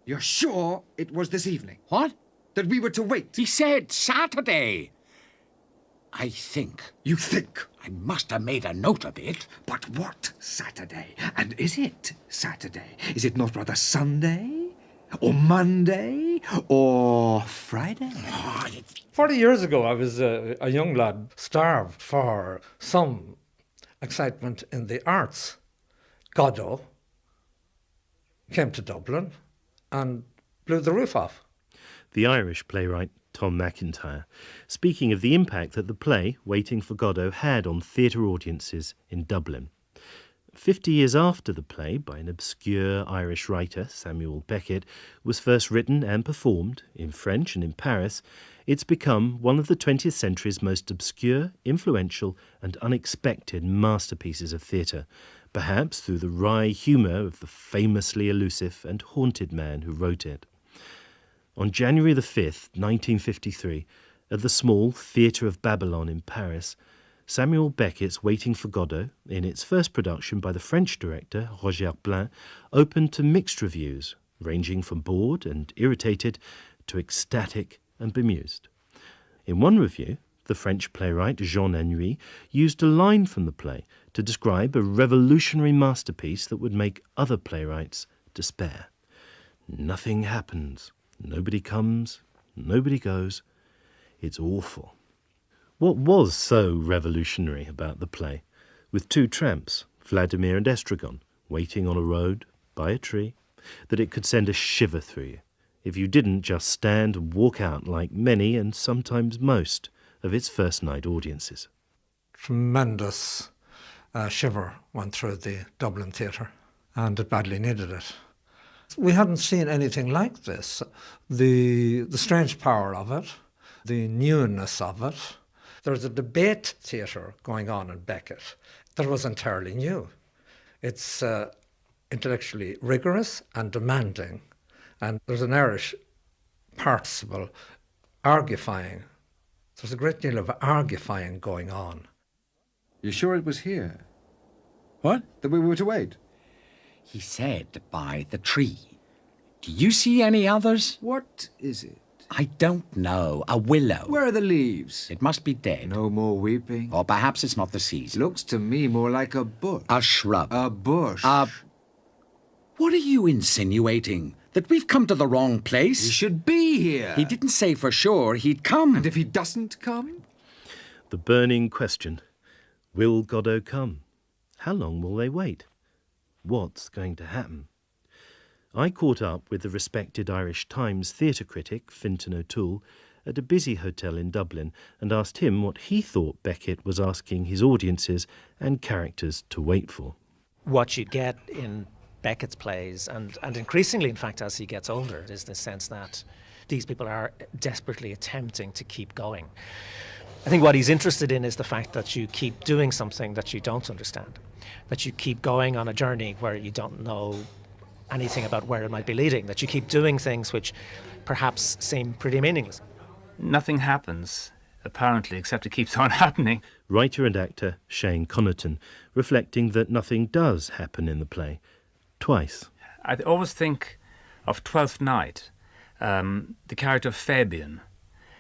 You're sure it was this evening? What? That we were to wait? He said Saturday. I think. You think? I must have made a note of it. But what Saturday? And is it Saturday? Is it not rather Sunday? Or Monday? Or Friday? 40 years ago, I was a young lad starved for some excitement in the arts. Godot came to Dublin and blew the roof off. The Irish playwright Tom McIntyre, speaking of the impact that the play, Waiting for Godot, had on theatre audiences in Dublin. 50 years after the play, by an obscure Irish writer, Samuel Beckett, was first written and performed in French and in Paris, it's become one of the 20th century's most obscure, influential and unexpected masterpieces of theatre, perhaps through the wry humour of the famously elusive and haunted man who wrote it. On January the 5th, 1953, at the small Theatre of Babylon in Paris, Samuel Beckett's Waiting for Godot, in its first production by the French director Roger Blin, opened to mixed reviews, ranging from bored and irritated to ecstatic and bemused. In one review, the French playwright Jean Anouilh used a line from the play to describe a revolutionary masterpiece that would make other playwrights despair. Nothing happens. Nobody comes, nobody goes. It's awful. What was so revolutionary about the play? With two tramps, Vladimir and Estragon, waiting on a road, by a tree, that it could send a shiver through you, if you didn't just stand and walk out like many and sometimes most of its first night audiences. Tremendous shiver went through the Dublin theatre, and it badly needed it. We hadn't seen anything like this. The strange power of it, the newness of it. There was a debate theatre going on in Beckett that was entirely new. It's intellectually rigorous and demanding, and there's an Irish participle, argufying. There's a great deal of argufying going on. You're sure it was here? What? That we were to wait? He said by the tree. Do you see any others? What is it? I don't know. A willow. Where are the leaves? It must be dead. No more weeping? Or perhaps it's not the season. Looks to me more like a bush. A shrub. A bush. What are you insinuating? That we've come to the wrong place? He should be here. He didn't say for sure he'd come. And if he doesn't come? The burning question. Will Godot come? How long will they wait? What's going to happen? I caught up with the respected Irish Times theatre critic, Fintan O'Toole, at a busy hotel in Dublin and asked him what he thought Beckett was asking his audiences and characters to wait for. What you get in Beckett's plays, and increasingly, in fact, as he gets older, is the sense that these people are desperately attempting to keep going. I think what he's interested in is the fact that you keep doing something that you don't understand, that you keep going on a journey where you don't know anything about where it might be leading, that you keep doing things which perhaps seem pretty meaningless. Nothing happens, apparently, except it keeps on happening. Writer and actor Shane Connaughton, reflecting that nothing does happen in the play, twice. I always think of Twelfth Night, the character of Fabian.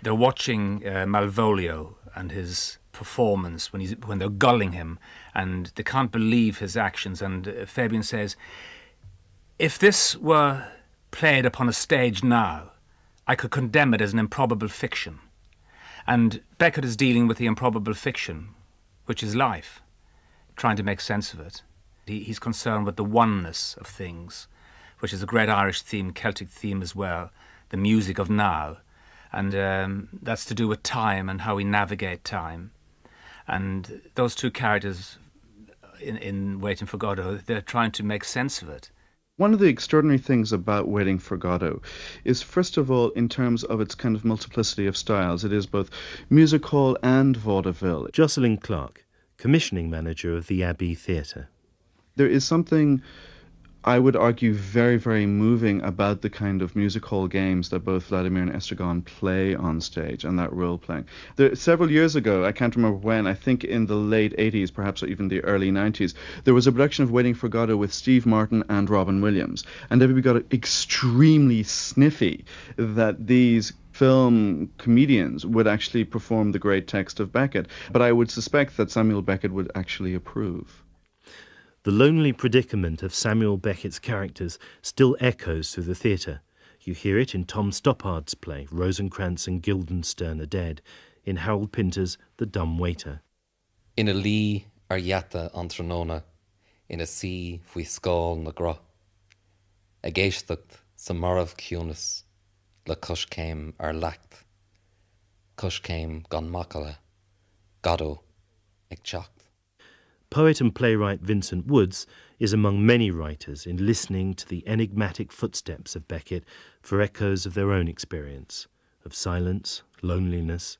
They're watching Malvolio and his performance when they're gulling him, and they can't believe his actions. And Fabian says, if this were played upon a stage now, I could condemn it as an improbable fiction. And Beckett is dealing with the improbable fiction, which is life, trying to make sense of it. He's concerned with the oneness of things, which is a great Irish theme, Celtic theme as well, the music of now. And that's to do with time and how we navigate time. And those two characters in Waiting for Godot, they're trying to make sense of it. One of the extraordinary things about Waiting for Godot is, first of all, in terms of its kind of multiplicity of styles. It is both music hall and vaudeville. Jocelyn Clark, commissioning manager of the Abbey Theatre. There is something I would argue, very, very moving about the kind of music hall games that both Vladimir and Estragon play on stage and that role playing. Several years ago, I can't remember when, I think in the late 80s, perhaps or even the early 90s, there was a production of Waiting for Godot with Steve Martin and Robin Williams. And everybody got extremely sniffy that these film comedians would actually perform the great text of Beckett. But I would suspect that Samuel Beckett would actually approve. The lonely predicament of Samuel Beckett's characters still echoes through the theatre. You hear it in Tom Stoppard's play Rosencrantz and Guildenstern Are Dead, in Harold Pinter's The Dumb Waiter. In a lee ar yatta an tróna, in a sea fhui scáil na gro. A géisteacht sa marv ciúnas, le coscéim ar lacht. Coscéim gan macala, Godot ag teacht. Poet and playwright Vincent Woods is among many writers in listening to the enigmatic footsteps of Beckett for echoes of their own experience, of silence, loneliness,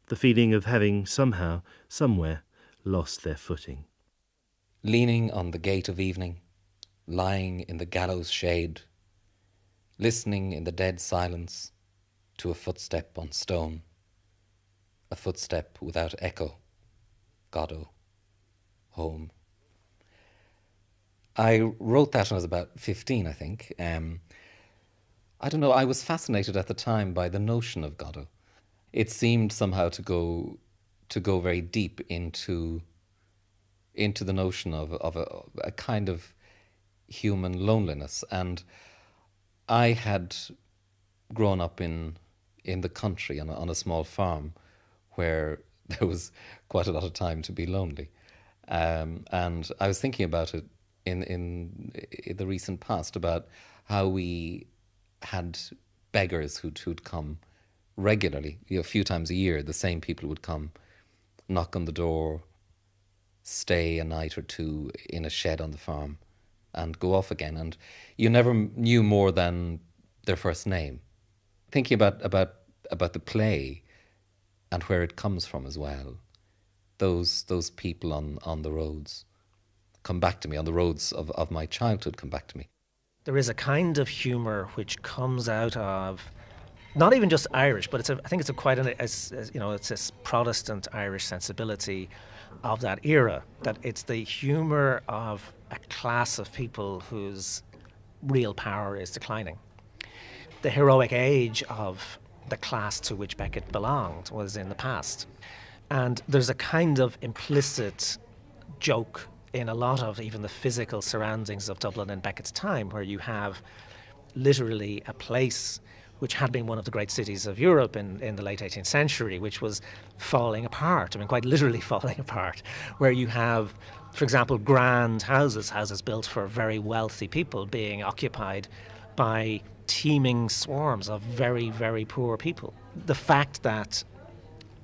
the feeling of having somehow, somewhere, lost their footing. Leaning on the gate of evening, lying in the gallows shade, listening in the dead silence to a footstep on stone, a footstep without echo, Godot. Home. I wrote that when I was about 15, I think. I don't know, I was fascinated at the time by the notion of Godot. It seemed somehow to go very deep into the notion of a kind of human loneliness. And I had grown up in the country on a small farm where there was quite a lot of time to be lonely. And I was thinking about it in the recent past, about how we had beggars who'd come regularly, a few times a year. The same people would come, knock on the door, stay a night or two in a shed on the farm, and go off again. And you never knew more than their first name. Thinking about the play and where it comes from as well. Those people on the roads come back to me, on the roads of my childhood come back to me. There is a kind of humour which comes out of not even just Irish, but I think it's it's this Protestant Irish sensibility of that era, that it's the humour of a class of people whose real power is declining. The heroic age of the class to which Beckett belonged was in the past. And there's a kind of implicit joke in a lot of even the physical surroundings of Dublin in Beckett's time, where you have literally a place which had been one of the great cities of Europe in the late 18th century, which was falling apart, quite literally falling apart, where you have, for example, grand houses built for very wealthy people being occupied by teeming swarms of very, very poor people. The fact that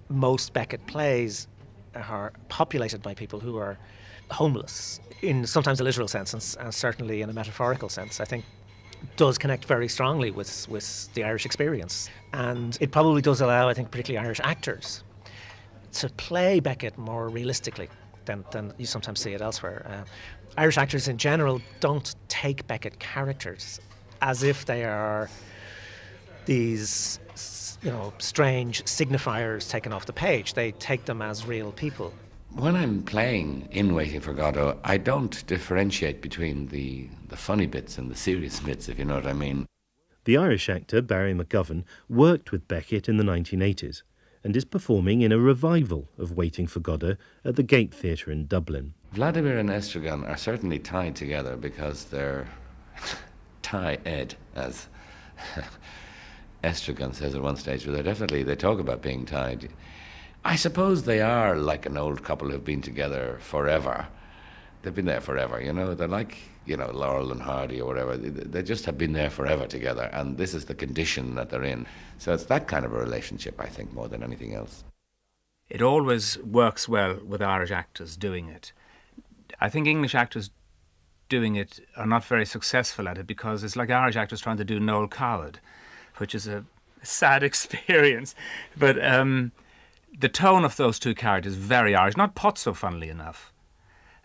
most Beckett plays are populated by people who are homeless, in sometimes a literal sense and certainly in a metaphorical sense, I think does connect very strongly with the Irish experience. And it probably does allow, I think, particularly Irish actors to play Beckett more realistically than you sometimes see it elsewhere. Irish actors in general don't take Beckett characters as if they are these strange signifiers taken off the page. They take them as real people. When I'm playing in Waiting for Godot, I don't differentiate between the funny bits and the serious bits, if you know what I mean. The Irish actor Barry McGovern worked with Beckett in the 1980s and is performing in a revival of Waiting for Godot at the Gate Theatre in Dublin. Vladimir and Estragon are certainly tied together because they're tie-ed, as Estragon says at one stage, but they talk about being tied. I suppose they are like an old couple who've been together forever. They've been there forever, They're like, Laurel and Hardy or whatever. They just have been there forever together, and this is the condition that they're in. So it's that kind of a relationship, I think, more than anything else. It always works well with Irish actors doing it. I think English actors doing it are not very successful at it because it's like Irish actors trying to do Noel Coward, which is a sad experience. But the tone of those two characters is very Irish, not Pozzo, funnily enough.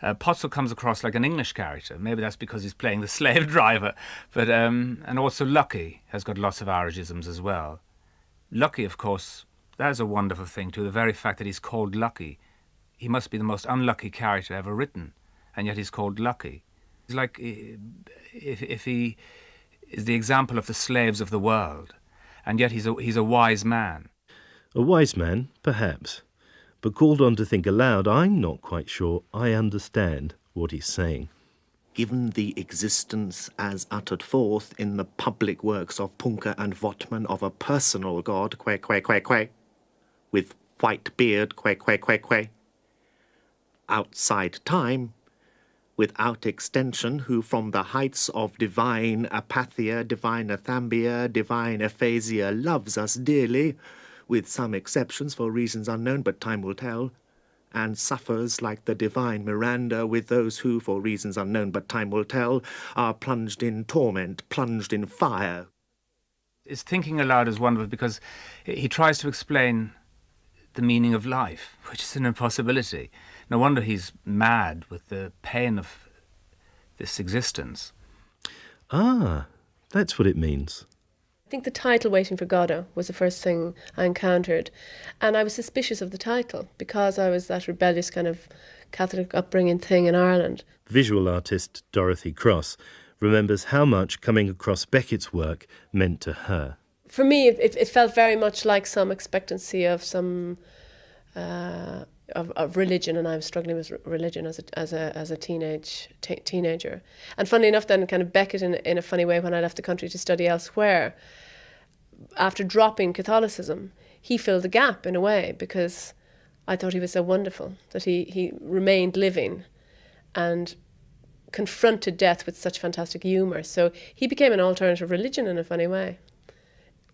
Potzel comes across like an English character. Maybe that's because he's playing the slave driver. But and also Lucky has got lots of Irishisms as well. Lucky, of course, that's a wonderful thing too. The very fact that he's called Lucky. He must be the most unlucky character ever written, and yet he's called Lucky. It's like if he is the example of the slaves of the world, and yet he's a wise man. A wise man, perhaps. But called on to think aloud, I'm not quite sure I understand what he's saying. Given the existence as uttered forth in the public works of Punker and Votman of a personal God, quay, quay, quay, quay, with white beard, quay, quay, quay, quay, outside time, without extension, who from the heights of divine apathia, divine athambia, divine aphasia loves us dearly, with some exceptions for reasons unknown, but time will tell, and suffers like the divine Miranda with those who, for reasons unknown, but time will tell, are plunged in torment, plunged in fire. His thinking aloud is wonderful because he tries to explain the meaning of life, which is an impossibility. No wonder he's mad with the pain of this existence. Ah, that's what it means. I think the title Waiting for Godot was the first thing I encountered, and I was suspicious of the title because I was that rebellious kind of Catholic upbringing thing in Ireland. Visual artist Dorothy Cross remembers how much coming across Beckett's work meant to her. For me, it felt very much like some expectancy of some of religion, and I was struggling with religion as a teenager. And funnily enough, then kind of Beckett in a funny way, when I left the country to study elsewhere, after dropping Catholicism, he filled the gap in a way because I thought he was so wonderful that he remained living and confronted death with such fantastic humour. So he became an alternative religion in a funny way.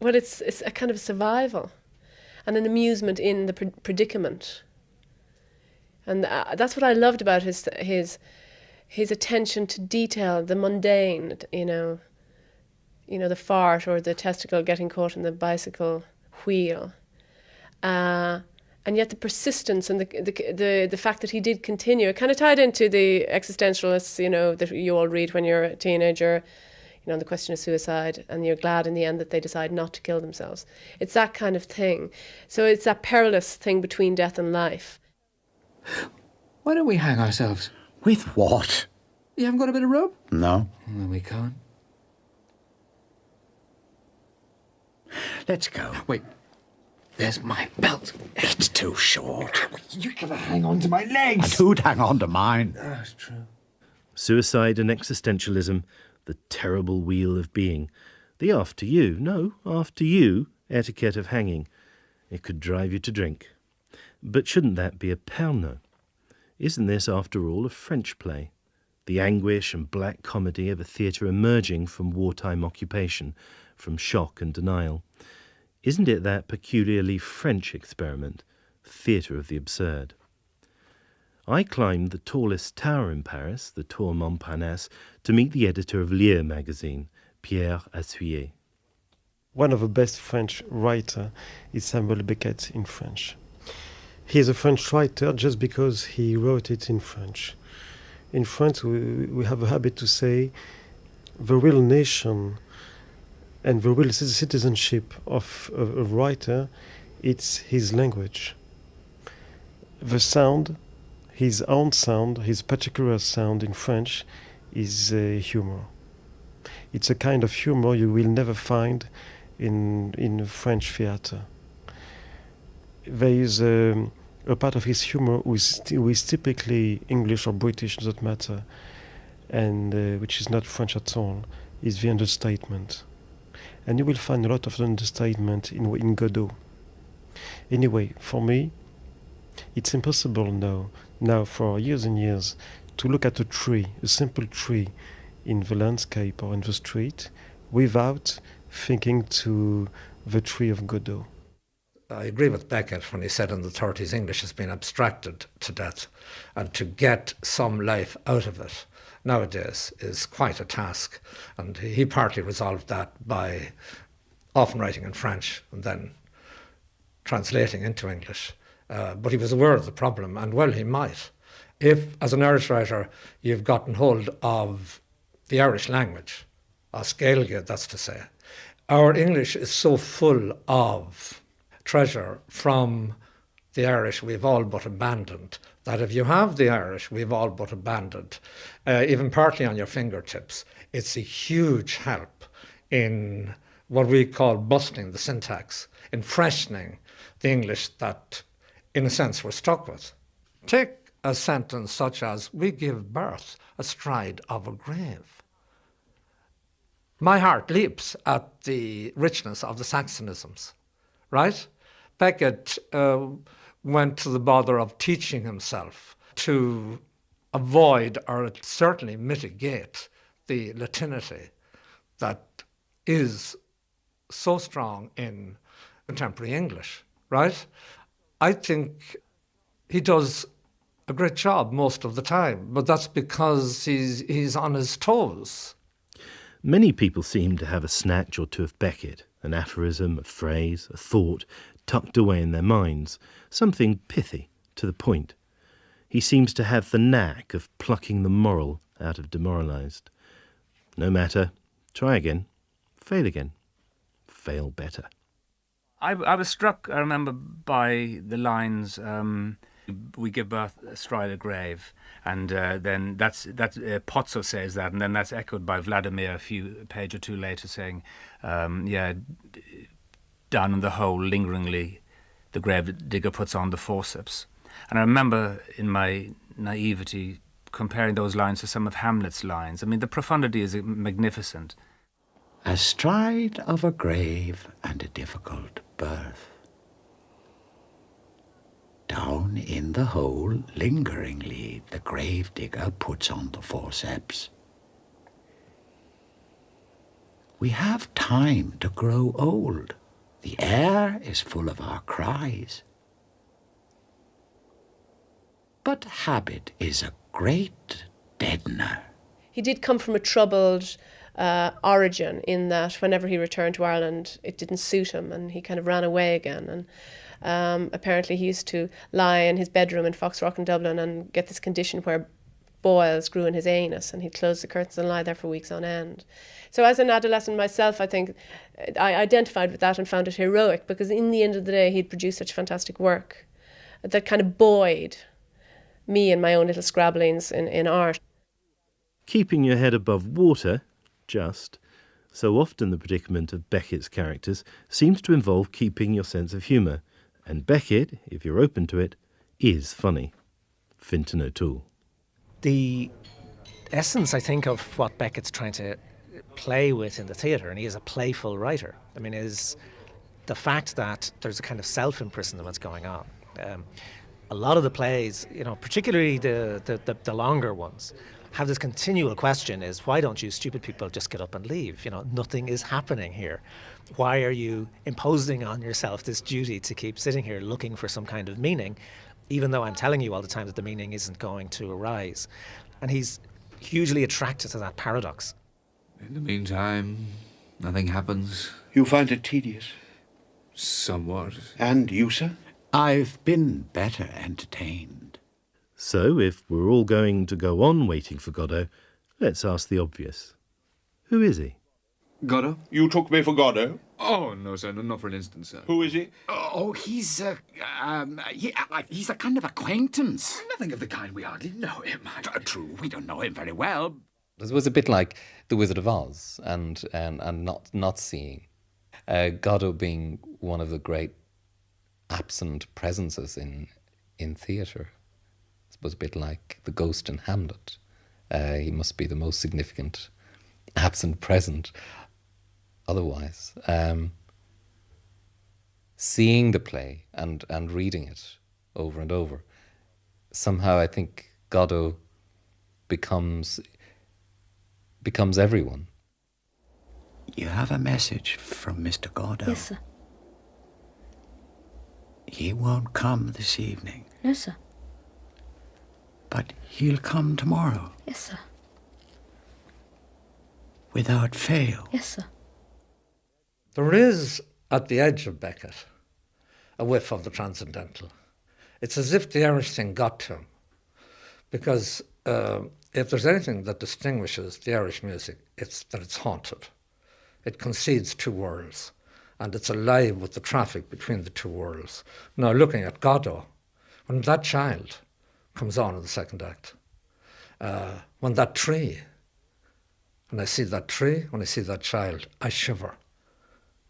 Well, it's a kind of survival and an amusement in the predicament. And that's what I loved about his attention to detail, the mundane, you know, the fart or the testicle getting caught in the bicycle wheel. And yet the persistence and the fact that he did continue, it kind of tied into the existentialists, that you all read when you're a teenager, the question of suicide, and you're glad in the end that they decide not to kill themselves. It's that kind of thing. So it's that perilous thing between death and life. Why don't we hang ourselves? With what? You haven't got a bit of rope? No. Well, we can't. Let's go. Wait. There's my belt. It's too short. You gotta hang on to my legs. And who'd hang on to mine? That's true. Suicide and existentialism, the terrible wheel of being. The after you etiquette of hanging. It could drive you to drink. But shouldn't that be a Pernod? Isn't this, after all, a French play? The anguish and black comedy of a theatre emerging from wartime occupation, from shock and denial. Isn't it that peculiarly French experiment, theatre of the absurd? I climbed the tallest tower in Paris, the Tour Montparnasse, to meet the editor of Lire magazine, Pierre Assuyer. One of the best French writers is Samuel Beckett in French. He is a French writer just because he wrote it in French. In France, we have a habit to say the real nation and the real citizenship of a writer, it's his language. The sound, his own sound, his particular sound in French is humor. It's a kind of humor you will never find in French theatre. There is a part of his humor who is typically English or British, doesn't matter, and which is not French at all, is the understatement. And you will find a lot of understatement in Godot. Anyway, for me, it's impossible now for years and years, to look at a tree, a simple tree, in the landscape or in the street, without thinking to the tree of Godot. I agree with Beckett when he said in the 30s English has been abstracted to death, and to get some life out of it nowadays is quite a task. And he partly resolved that by often writing in French and then translating into English. But he was aware of the problem, and well, he might. If, as an Irish writer, you've gotten hold of the Irish language, as Gaeilge, that's to say, our English is so full of treasure from the Irish we've all but abandoned, that if you have the Irish we've all but abandoned, even partly on your fingertips, it's a huge help in what we call busting the syntax, in freshening the English that, in a sense, we're stuck with. Take a sentence such as, we give birth astride of a grave. My heart leaps at the richness of the Saxonisms, right? Beckett went to the bother of teaching himself to avoid or certainly mitigate the Latinity that is so strong in contemporary English, right? I think he does a great job most of the time, but that's because he's on his toes. Many people seem to have a snatch or two of Beckett, an aphorism, a phrase, a thought, tucked away in their minds, something pithy, to the point. He seems to have the knack of plucking the moral out of demoralised. No matter, try again, fail again, fail better. I was struck, I remember, by the lines, we give birth astride a grave, and then that's Pozzo says that, and then that's echoed by Vladimir a page or two later saying, down in the hole, lingeringly, the grave digger puts on the forceps. And I remember in my naivety comparing those lines to some of Hamlet's lines. I mean, the profundity is magnificent. Astride of a grave and a difficult birth. Down in the hole, lingeringly, the grave digger puts on the forceps. We have time to grow old. The air is full of our cries. But habit is a great deadener. He did come from a troubled origin in that whenever he returned to Ireland, it didn't suit him and he kind of ran away again. And apparently he used to lie in his bedroom in Foxrock in Dublin and get this condition where boils grew in his anus, and he'd close the curtains and lie there for weeks on end. So as an adolescent myself, I think I identified with that and found it heroic, because in the end of the day he'd produced such fantastic work that kind of buoyed me and my own little scrabblings in art. Keeping your head above water, just, so often the predicament of Beckett's characters seems to involve keeping your sense of humour, and Beckett, if you're open to it, is funny. Fintan O'Toole. The essence, I think, of what Beckett's trying to play with in the theatre, and he is a playful writer, I mean, is the fact that there's a kind of self-imprisonment going on. A lot of the plays, particularly the longer ones, have this continual question is, why don't you stupid people just get up and leave? Nothing is happening here. Why are you imposing on yourself this duty to keep sitting here looking for some kind of meaning, even though I'm telling you all the time that the meaning isn't going to arise? And he's hugely attracted to that paradox. In the meantime, nothing happens. You find it tedious? Somewhat. And you, sir? I've been better entertained. So, if we're all going to go on waiting for Godot, let's ask the obvious. Who is he? Godot? You took me for Godot? Oh, no, sir, not for an instant, sir. Who is he? Oh, he's a kind of acquaintance. Nothing of the kind. We hardly know him. True, we don't know him very well. It was a bit like The Wizard of Oz and not seeing. Godot being one of the great absent presences in theatre. I suppose a bit like the ghost in Hamlet. He must be the most significant absent present. Otherwise, seeing the play and reading it over and over, somehow I think Godot becomes everyone. You have a message from Mr. Godot? Yes, sir. He won't come this evening. No, sir. But he'll come tomorrow. Yes, sir. Without fail. Yes, sir. There is, at the edge of Beckett, a whiff of the transcendental. It's as if the Irish thing got to him. because if there's anything that distinguishes the Irish music, it's that it's haunted. It concedes two worlds, and it's alive with the traffic between the two worlds. Now, looking at Godot, when that child comes on in the second act, when that tree, when I see that tree, when I see that child, I shiver.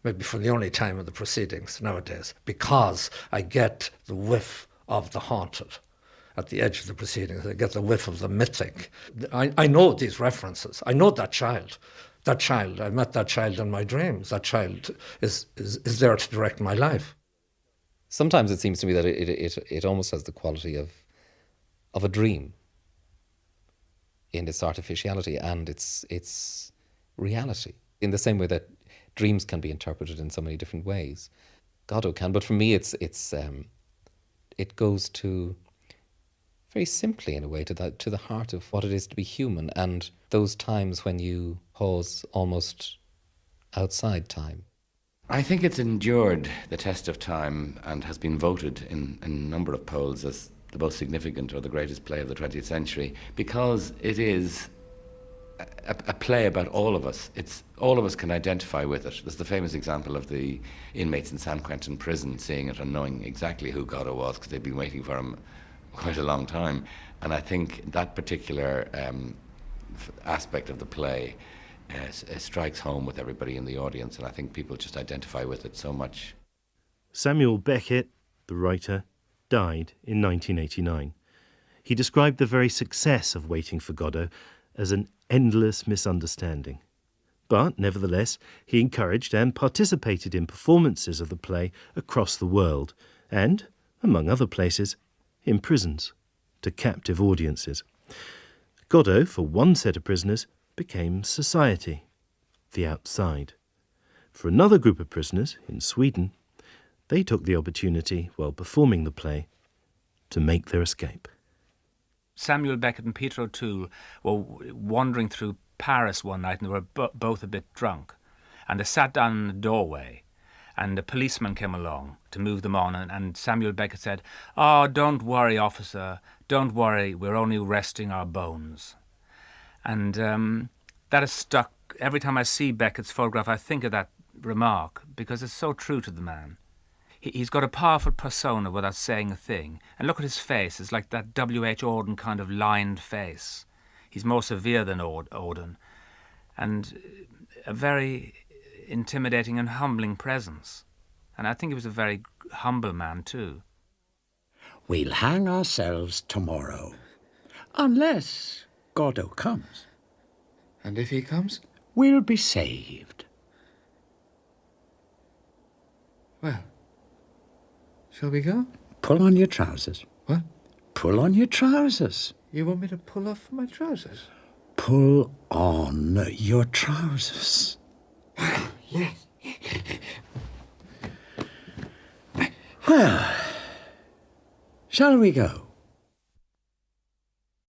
Maybe for the only time in the proceedings nowadays, because I get the whiff of the haunted at the edge of the proceedings. I get the whiff of the mythic. I know these references. I know that child. That child, I met that child in my dreams. That child is there to direct my life. Sometimes it seems to me that it almost has the quality of a dream in its artificiality and its reality, in the same way that dreams can be interpreted in so many different ways. Godot can, but for me it goes to, very simply in a way, to the heart of what it is to be human, and those times when you pause almost outside time. I think it's endured the test of time and has been voted in a number of polls as the most significant or the greatest play of the 20th century, because it is a play about all of us. All of us can identify with it. There's the famous example of the inmates in San Quentin prison seeing it and knowing exactly who Godot was because they'd been waiting for him quite a long time. And I think that particular aspect of the play strikes home with everybody in the audience, and I think people just identify with it so much. Samuel Beckett, the writer, died in 1989. He described the very success of Waiting for Godot as an endless misunderstanding. But, nevertheless, he encouraged and participated in performances of the play across the world and, among other places, in prisons to captive audiences. Godot, for one set of prisoners, became society, the outside. For another group of prisoners, in Sweden, they took the opportunity, while performing the play, to make their escape. Samuel Beckett and Peter O'Toole were wandering through Paris one night, and they were both a bit drunk. And they sat down in the doorway, and a policeman came along to move them on, and Samuel Beckett said, "Oh, don't worry, officer, don't worry, we're only resting our bones." And that has stuck. Every time I see Beckett's photograph, I think of that remark, because it's so true to the man. He's got a powerful persona without saying a thing. And look at his face. It's like that W.H. Auden kind of lined face. He's more severe than Auden. And a very intimidating and humbling presence. And I think he was a very humble man too. We'll hang ourselves tomorrow. Unless Godot comes. And if he comes? We'll be saved. Well, shall we go? Pull on your trousers. What? Pull on your trousers. You want me to pull off my trousers? Pull on your trousers. Yes. Well, shall we go?